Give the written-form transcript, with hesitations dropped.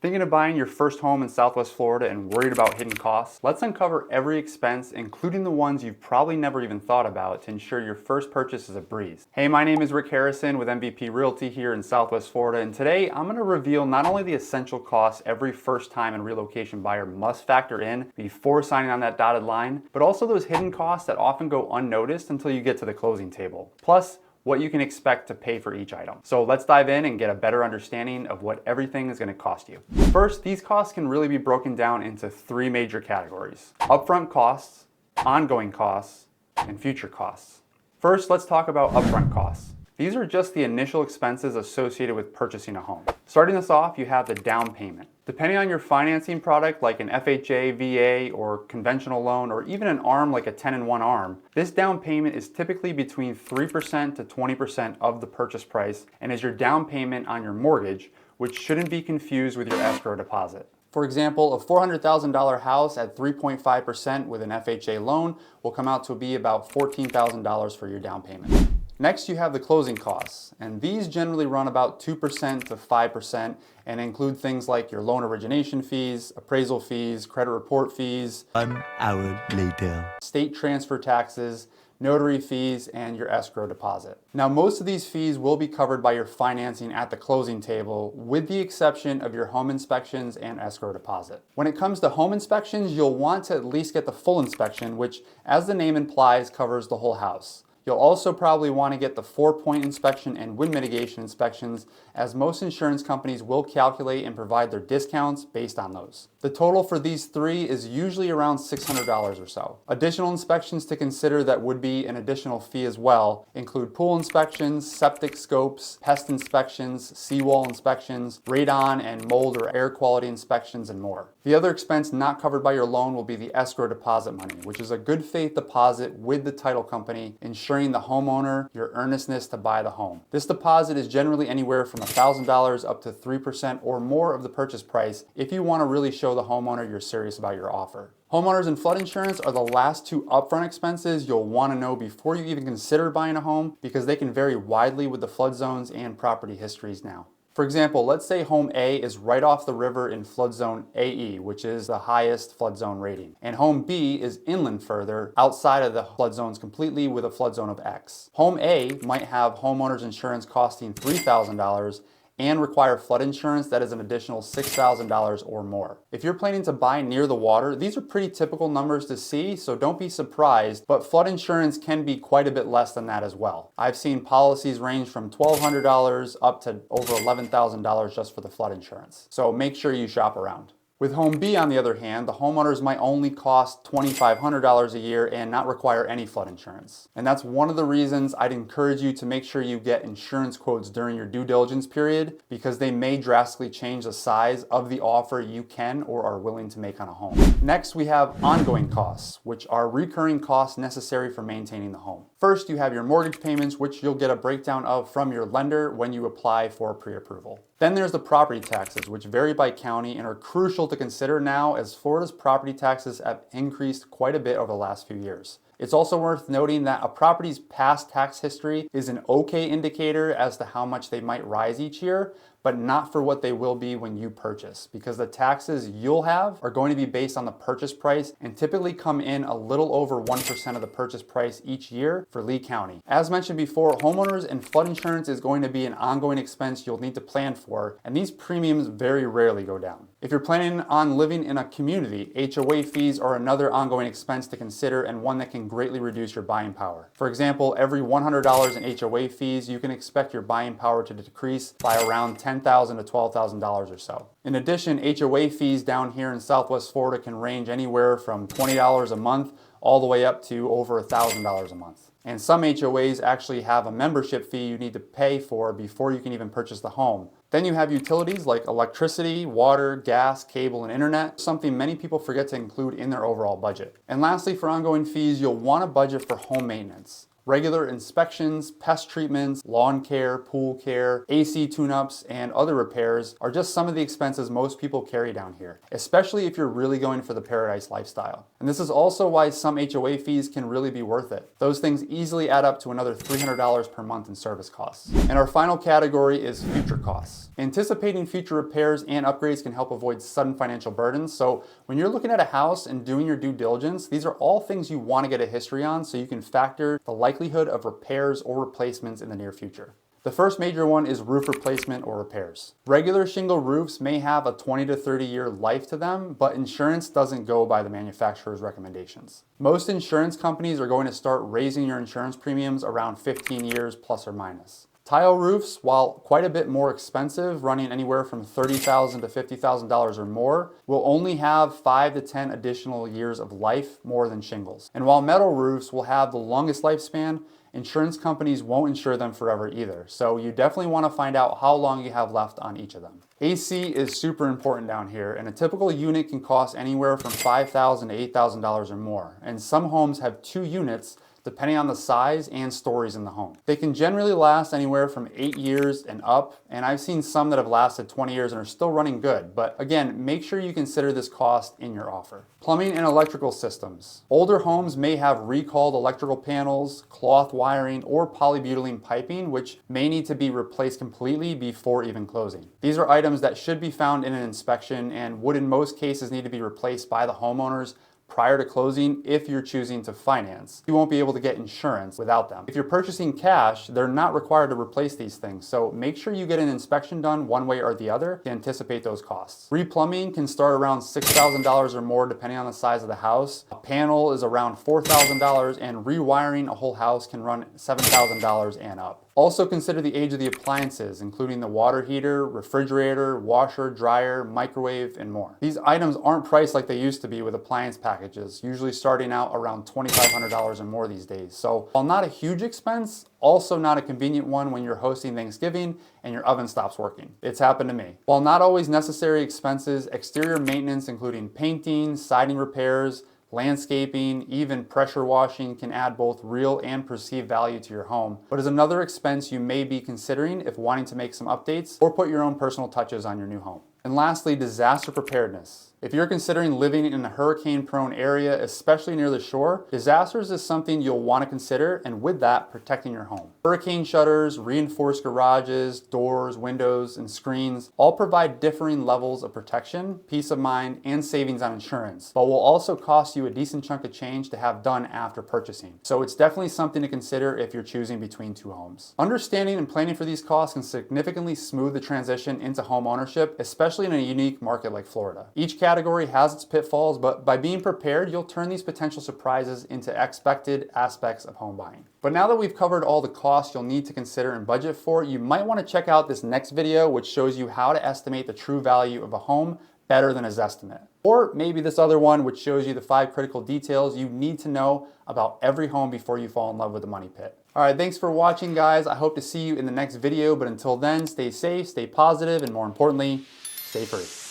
Thinking of buying your first home in Southwest Florida and worried about hidden costs? Let's uncover every expense, including the ones you've probably never even thought about, to ensure your first purchase is a breeze. Hey, my name is Rick Harrison with MVP Realty here in Southwest Florida, and today I'm going to reveal not only the essential costs every first-time and relocation buyer must factor in before signing on that dotted line, but also those hidden costs that often go unnoticed until you get to the closing table. Plus, what you can expect to pay for each item. So let's dive in and get a better understanding of what everything is going to cost you. First, these costs can really be broken down into three major categories: upfront costs, ongoing costs, and future costs. First, let's talk about upfront costs. These are just the initial expenses associated with purchasing a home. Starting us off, you have the down payment. Depending on your financing product, like an FHA, VA, or conventional loan, or even an ARM like a 10-in-1 ARM, this down payment is typically between 3% to 20% of the purchase price and is your down payment on your mortgage, which shouldn't be confused with your escrow deposit. For example, a $400,000 house at 3.5% with an FHA loan will come out to be about $14,000 for your down payment. Next, you have the closing costs, and these generally run about 2% to 5% and include things like your loan origination fees, appraisal fees, credit report fees, 1 hour later, state transfer taxes, notary fees, and your escrow deposit. Now, most of these fees will be covered by your financing at the closing table, with the exception of your home inspections and escrow deposit. When it comes to home inspections, you'll want to at least get the full inspection, which, as the name implies, covers the whole house. You'll also probably want to get the 4-point inspection and wind mitigation inspections, as most insurance companies will calculate and provide their discounts based on those. The total for these three is usually around $600 or so. Additional inspections to consider that would be an additional fee as well include pool inspections, septic scopes, pest inspections, seawall inspections, radon and mold or air quality inspections, and more. The other expense not covered by your loan will be the escrow deposit money, which is a good faith deposit with the title company, ensuring the homeowner your earnestness to buy the home. This deposit is generally anywhere from $1,000 up to 3% or more of the purchase price if you want to really show the homeowner you're serious about your offer. Homeowners and flood insurance are the last two upfront expenses you'll want to know before you even consider buying a home, because they can vary widely with the flood zones and property histories now. For example, let's say home A is right off the river in flood zone AE, which is the highest flood zone rating, and home B is inland further outside of the flood zones completely with a flood zone of X. Home A might have homeowners insurance costing $3,000 and require flood insurance that is an additional $6,000 or more. If you're planning to buy near the water, these are pretty typical numbers to see, so don't be surprised, but flood insurance can be quite a bit less than that as well. I've seen policies range from $1,200 up to over $11,000 just for the flood insurance, so make sure you shop around. With home B, on the other hand, the homeowners might only cost $2,500 a year and not require any flood insurance. And that's one of the reasons I'd encourage you to make sure you get insurance quotes during your due diligence period, because they may drastically change the size of the offer you can or are willing to make on a home. Next, we have ongoing costs, which are recurring costs necessary for maintaining the home. First, you have your mortgage payments, which you'll get a breakdown of from your lender when you apply for pre-approval. Then there's the property taxes, which vary by county and are crucial to consider now, as Florida's property taxes have increased quite a bit over the last few years. It's also worth noting that a property's past tax history is an okay indicator as to how much they might rise each year, but not for what they will be when you purchase, because the taxes you'll have are going to be based on the purchase price and typically come in a little over 1% of the purchase price each year for Lee County. As mentioned before, homeowners and flood insurance is going to be an ongoing expense you'll need to plan for, and these premiums very rarely go down. If you're planning on living in a community, HOA fees are another ongoing expense to consider, and one that can greatly reduce your buying power. For example, every $100 in HOA fees, you can expect your buying power to decrease by around $10,000 to $12,000 or so. In addition, HOA fees down here in Southwest Florida can range anywhere from $20 a month all the way up to over $1,000 a month. And some HOAs actually have a membership fee you need to pay for before you can even purchase the home. Then you have utilities like electricity, water, gas, cable, and internet, something many people forget to include in their overall budget. And lastly, for ongoing fees, you'll want to budget for home maintenance. Regular inspections, pest treatments, lawn care, pool care, AC tune-ups, and other repairs are just some of the expenses most people carry down here, especially if you're really going for the paradise lifestyle. And this is also why some HOA fees can really be worth it. Those things easily add up to another $300 per month in service costs. And our final category is future costs. Anticipating future repairs and upgrades can help avoid sudden financial burdens. So when you're looking at a house and doing your due diligence, these are all things you want to get a history on so you can factor the likelihood of repairs or replacements in the near future. The first major one is roof replacement or repairs. Regular shingle roofs may have a 20 to 30 year life to them, but insurance doesn't go by the manufacturer's recommendations. Most insurance companies are going to start raising your insurance premiums around 15 years plus or minus. Tile roofs, while quite a bit more expensive, running anywhere from $30,000 to $50,000 or more, will only have 5 to 10 additional years of life more than shingles. And while metal roofs will have the longest lifespan, insurance companies won't insure them forever either. So you definitely want to find out how long you have left on each of them. AC is super important down here, and a typical unit can cost anywhere from $5,000 to $8,000 or more. And some homes have 2 units depending on the size and stories in the home. They can generally last anywhere from 8 years and up, and I've seen some that have lasted 20 years and are still running good. But again, make sure you consider this cost in your offer. Plumbing and electrical systems. Older homes may have recalled electrical panels, cloth wiring, or polybutylene piping, which may need to be replaced completely before even closing. These are items that should be found in an inspection and would in most cases need to be replaced by the homeowners prior to closing if you're choosing to finance. You won't be able to get insurance without them. If you're purchasing cash, they're not required to replace these things, so make sure you get an inspection done one way or the other to anticipate those costs. Replumbing can start around $6,000 or more depending on the size of the house. A panel is around $4,000, and rewiring a whole house can run $7,000 and up. Also consider the age of the appliances, including the water heater, refrigerator, washer, dryer, microwave, and more. These items aren't priced like they used to be with appliance packages, usually starting out around $2,500 or more these days. So while not a huge expense, also not a convenient one when you're hosting Thanksgiving and your oven stops working. It's happened to me. While not always necessary expenses, exterior maintenance including painting, siding repairs, landscaping, even pressure washing can add both real and perceived value to your home, but is another expense you may be considering if wanting to make some updates or put your own personal touches on your new home. And lastly, disaster preparedness. If you're considering living in a hurricane-prone area, especially near the shore, disasters is something you'll want to consider, and with that, protecting your home. Hurricane shutters, reinforced garages, doors, windows, and screens all provide differing levels of protection, peace of mind, and savings on insurance, but will also cost you a decent chunk of change to have done after purchasing. So it's definitely something to consider if you're choosing between 2 homes. Understanding and planning for these costs can significantly smooth the transition into home ownership, especially in a unique market like Florida. Each category has its pitfalls, but by being prepared, you'll turn these potential surprises into expected aspects of home buying. But now that we've covered all the costs you'll need to consider and budget for, you might want to check out this next video, which shows you how to estimate the true value of a home better than a Zestimate. Or maybe this other one, which shows you the 5 critical details you need to know about every home before you fall in love with the money pit. All right, thanks for watching, guys. I hope to see you in the next video, but until then, stay safe, stay positive, and more importantly, stay free.